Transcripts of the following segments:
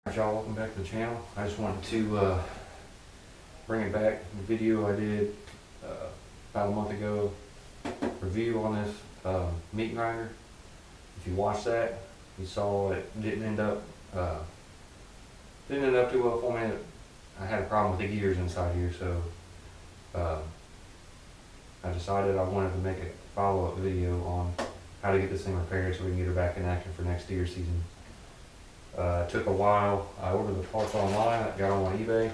Alright, y'all, welcome back to the channel. I just wanted to bring it back. The video I did about a month ago, review on this meat grinder. If you watched that, you saw it didn't end up too well for me. I had a problem with the gears inside here, so I decided I wanted to make a follow-up video on how to get this thing repaired so we can get it back in action for next deer season. It took a while. I ordered the parts online. I got them on eBay.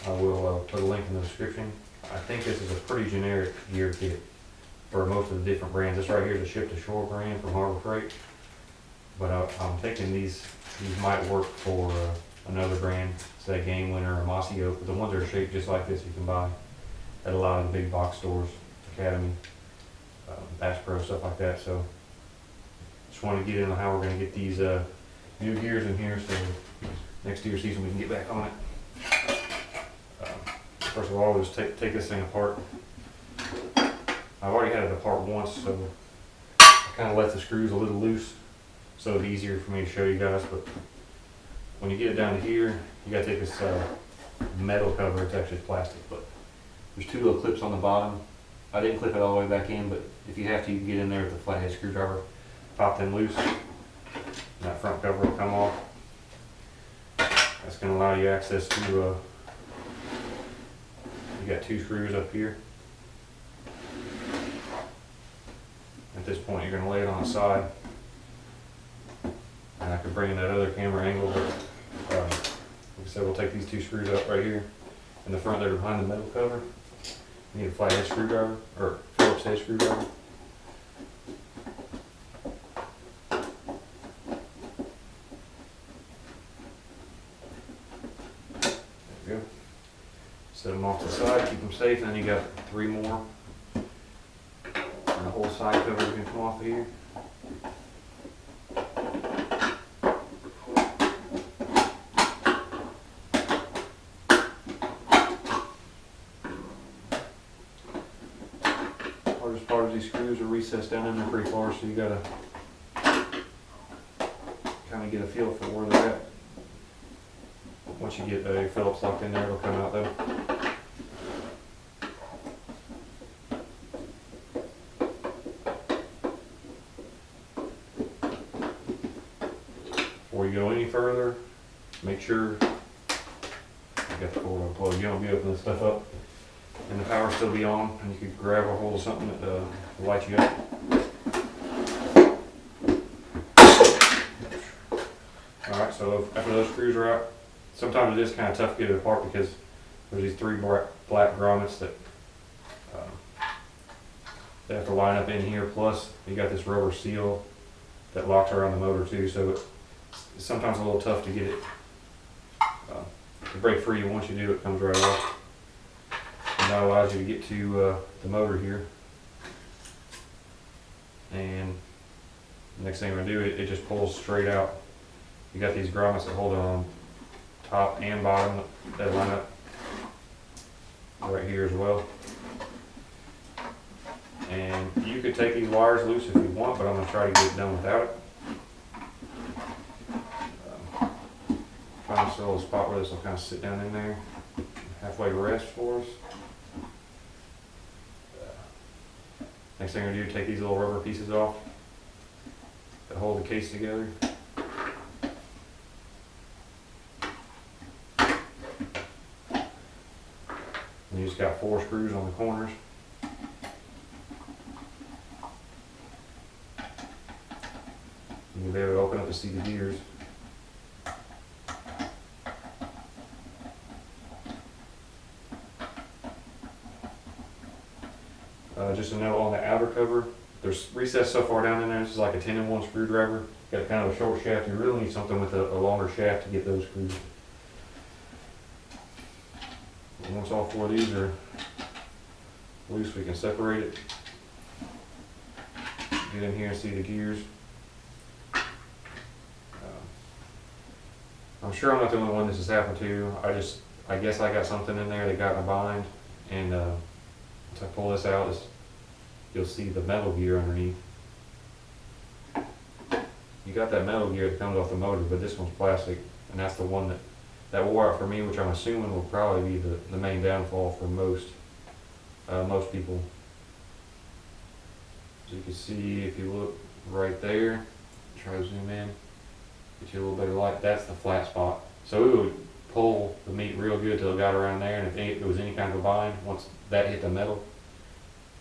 I will put a link in the description. I think this is a pretty generic gear kit for most of the different brands. This right here is a ship-to-shore brand from Harbor Freight. But I'm thinking these might work for another brand, say Game Winner or Mossy Oak. But the ones that are shaped just like this you can buy at a lot of the big box stores, Academy, Bass Pro, stuff like that. So just want to get into how we're going to get these new gears in here so next deer season we can get back on it. First of all, we'll just take this thing apart. I've already had it apart once, so I kind of left the screws a little loose so it's easier for me to show you guys. But when you get it down to here, you got to take this metal cover. It's actually plastic, but there's two little clips on the bottom. I didn't clip it all the way back in, but if you have to, you can get in there with a flathead screwdriver. Pop them loose, and that front cover will come off. That's going to allow you access to, you got two screws up here. At this point, you're going to lay it on the side. And I could bring in that other camera angle, but like I said, we'll take these two screws up right here in the front there behind the metal cover. You need a flathead screwdriver, or Phillips head screwdriver. Go. Set them off to the side, keep them safe, and then you got three more. And the whole side cover can come off of here. Hardest part of these screws are recessed down in there pretty far, so you gotta kind of get a feel for where they're at. Once you get a Phillips locked in there, it'll come out though. Before you go any further, make sure you got the cord unplugged. You don't be opening this stuff up and the power still be on, and you could grab a hold of something that will light you up. Alright, so after those screws are out, sometimes it is kind of tough to get it apart because there's these three black grommets that they have to line up in here. Plus, you got this rubber seal that locks around the motor too, so it's sometimes a little tough to get it to break free. Once you do, it comes right off. And that allows you to get to the motor here. And the next thing we're going to do, it just pulls straight out. You got these grommets that hold it on top and bottom that line up right here as well. And you could take these wires loose if you want, but I'm going to try to get it done without it. Find this little spot where this will kind of sit down in there, halfway rest for us. Next thing we're going to do, take these little rubber pieces off that hold the case together. And you just got 4 screws on the corners. And you'll be able to open up to see the gears. Just a note on the outer cover, there's recessed so far down in there. This is like a 10-in-1 screwdriver. Got kind of a short shaft. You really need something with a longer shaft to get those screws. And once all 4 of these are loose, we can separate it. Get in here and see the gears. I'm sure I'm not the only one this has happened to. I guess I got something in there that got in a bind, and once I pull this out, you'll see the metal gear underneath. you got that metal gear that comes off the motor, but this one's plastic, and that's the one that wore out for me, which I'm assuming will probably be the main downfall for most people. As you can see, if you look right there, try to zoom in, get you a little bit of light, that's the flat spot. So it would pull the meat real good till it got around there, and if it was any kind of a bind, once that hit the metal,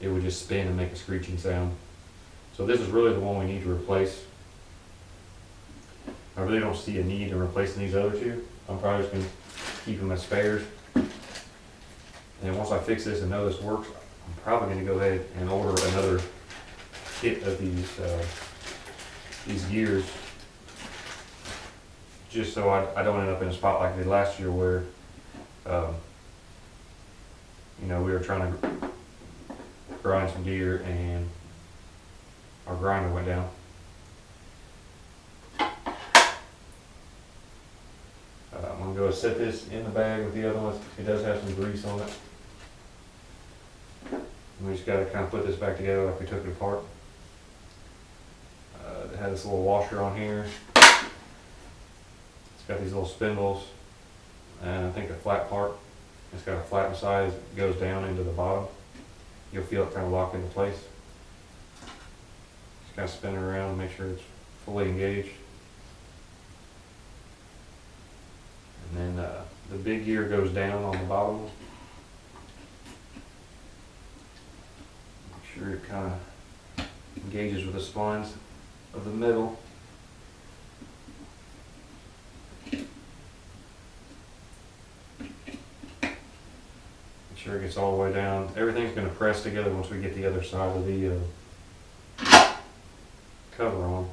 it would just spin and make a screeching sound. So this is really the one we need to replace. I really don't see a need in replacing these other two. I'm probably just going to keep them as spares. And then once I fix this and know this works, I'm probably going to go ahead and order another kit of these gears, just so I don't end up in a spot like I did last year where, you know, we were trying to grind some gear and our grinder went down. I'm going to go set this in the bag with the other ones. It does have some grease on it. And we just got to kind of put this back together like we took it apart. It has this little washer on here. It's got these little spindles, and I think the flat part, it's got a flat side that goes down into the bottom. You'll feel it kind of lock into place. Just kind of spin it around and make sure it's fully engaged. And then the big gear goes down on the bottom. Make sure it kind of engages with the splines of the middle. Make sure it gets all the way down. Everything's going to press together once we get the other side of the cover on.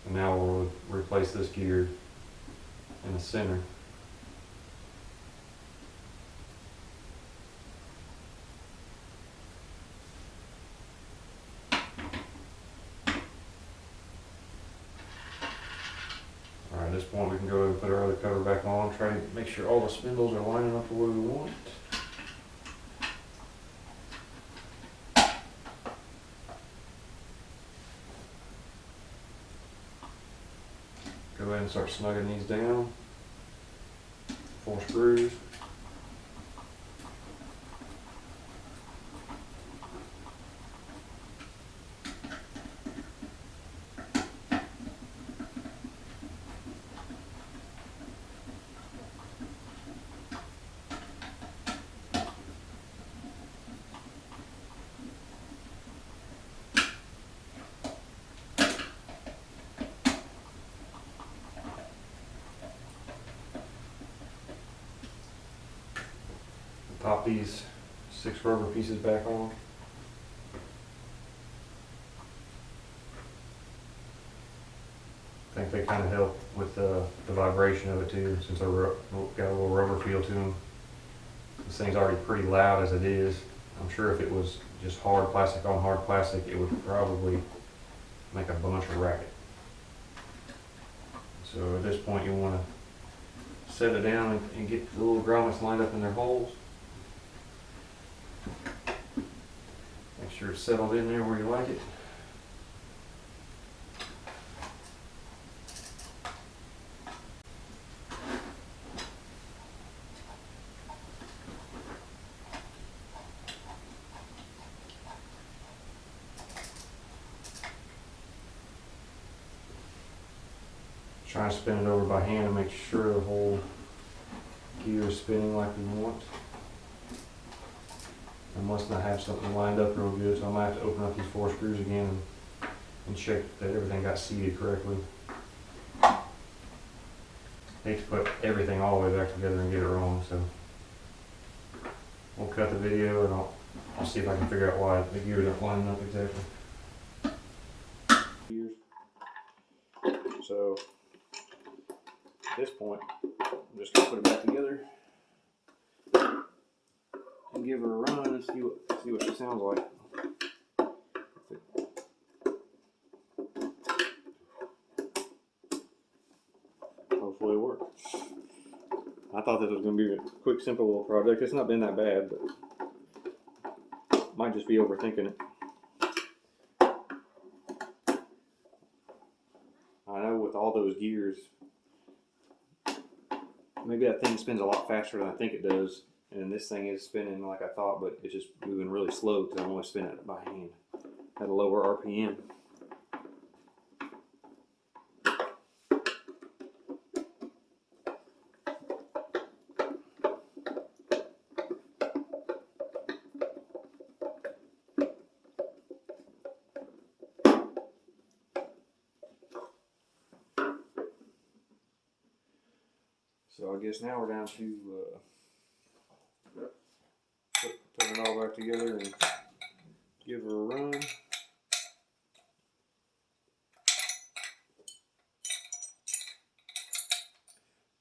And now we'll replace this gear in the center. Alright, at this point we can go ahead and put our other cover back on, try to make sure all the spindles are lining up the way we want. Go ahead and start snugging these down. 4 screws. Pop these 6 rubber pieces back on. I think they kind of help with the vibration of it too, since they're got a little rubber feel to them. This thing's already pretty loud as it is. I'm sure if it was just hard plastic on hard plastic, it would probably make a bunch of racket. So at this point you want to set it down and get the little grommets lined up in their holes. Make sure it's settled in there where you like it. Try to spin it over by hand and make sure the whole gear is spinning like we want. I must not have something lined up real good, so I'm going to have to open up these 4 screws again and check that everything got seated correctly. Hate to put everything all the way back together and get it wrong, so we'll cut the video and I'll see if I can figure out why the gears aren't lining up exactly. So at this point, I'm just going to put it back together and give her a run and see what she sounds like. Hopefully it works. I thought this was going to be a quick, simple little project. It's not been that bad, but might just be overthinking it. all those gears. Maybe that thing spins a lot faster than I think it does, and this thing is spinning like I thought, but it's just moving really slow because I'm only spinning it by hand at a lower RPM. So I guess now we're down to putting it all back together and give her a run.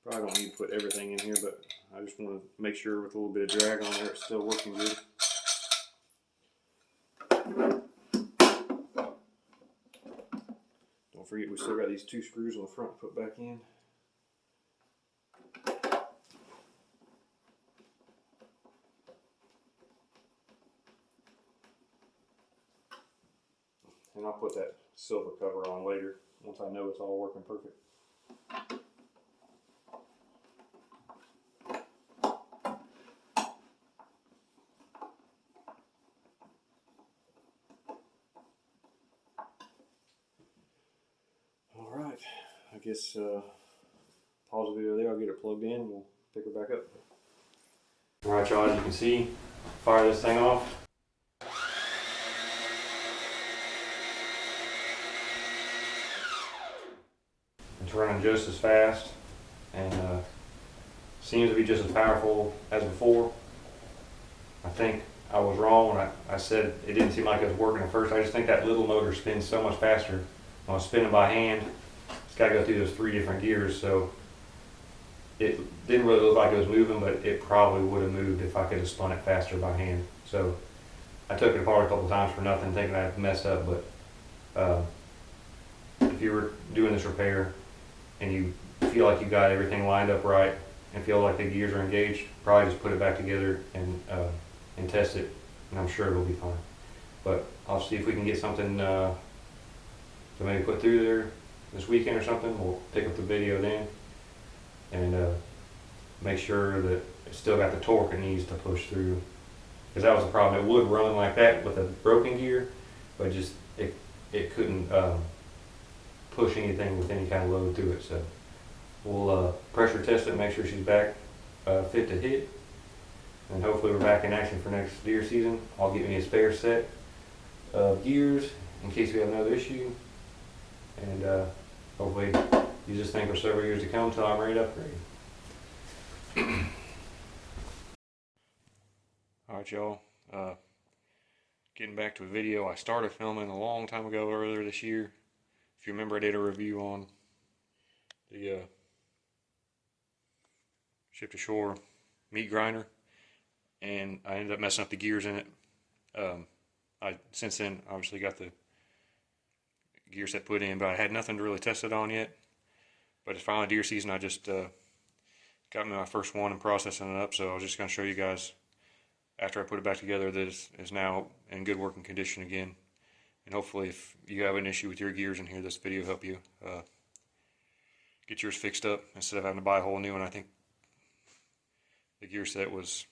Probably don't need to put everything in here, but I just want to make sure with a little bit of drag on there it's still working good. Don't forget we still got these 2 screws on the front to put back in. And I'll put that silver cover on later once I know it's all working perfect. Alright, I guess pause the video there, I'll get it plugged in and we'll pick her back up. Alright y'all, as you can see, fire this thing off. It's running just as fast and seems to be just as powerful as before. I think I was wrong when I said it didn't seem like it was working at first. I just think that little motor spins so much faster. When I was spinning by hand, it's got to go through those 3 different gears, so it didn't really look like it was moving, but it probably would have moved if I could have spun it faster by hand. So I took it apart a couple times for nothing, thinking I had messed up, but if you were doing this repair and you feel like you got everything lined up right and feel like the gears are engaged, probably just put it back together and test it, and I'm sure it'll be fine. But I'll see if we can get something to maybe put through there this weekend or something. We'll pick up the video then and make sure that it's still got the torque it needs to push through, because that was the problem. It would run like that with a broken gear, but just it couldn't push anything with any kind of load through it. So we'll pressure test it and make sure she's back fit to hit, and hopefully we're back in action for next deer season. I'll get me a spare set of gears in case we have another issue, and hopefully use this thing for several years to come until I'm ready to upgrade. Alright y'all, getting back to a video I started filming a long time ago, earlier this year. If you remember, I did a review on the Ship to Shore meat grinder, and I ended up messing up the gears in it. I since then obviously got the gear set put in, but I had nothing to really test it on yet. But it's finally deer season. I just got me my first one and processing it up, so I was just going to show you guys after I put it back together that it's now in good working condition again. And hopefully if you have an issue with your gears in here, this video will help you get yours fixed up instead of having to buy a whole new one. I think the gear set was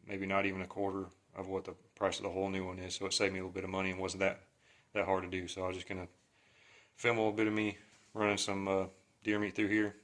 maybe not even a quarter of what the price of the whole new one is, so it saved me a little bit of money and wasn't that hard to do. So I was just going to film a little bit of me running some deer meat through here.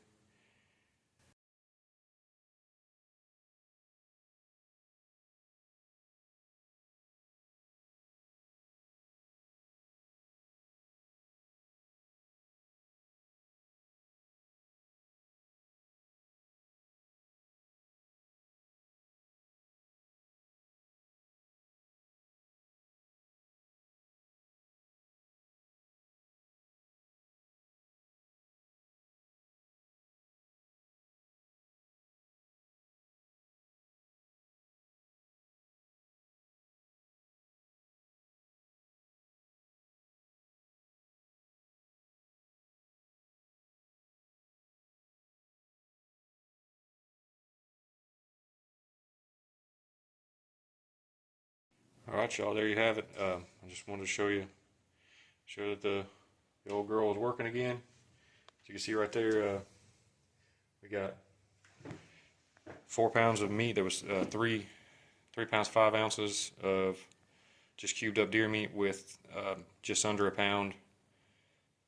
Alright y'all, there you have it. I just wanted to show that the old girl was working again. you can see right there, we got 4 pounds of meat. There was 3 pounds 5 ounces of just cubed up deer meat with just under a pound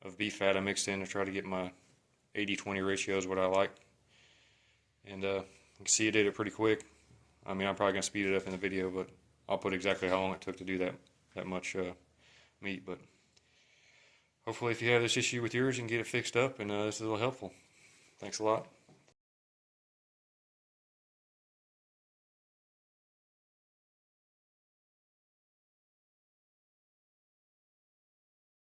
of beef fat I mixed in to try to get my 80-20 ratio is what I like. And you can see I did it pretty quick. I mean, I'm probably going to speed it up in the video, but I'll put exactly how long it took to do that much meat. But hopefully if you have this issue with yours, you can get it fixed up, and this is a little helpful. Thanks a lot.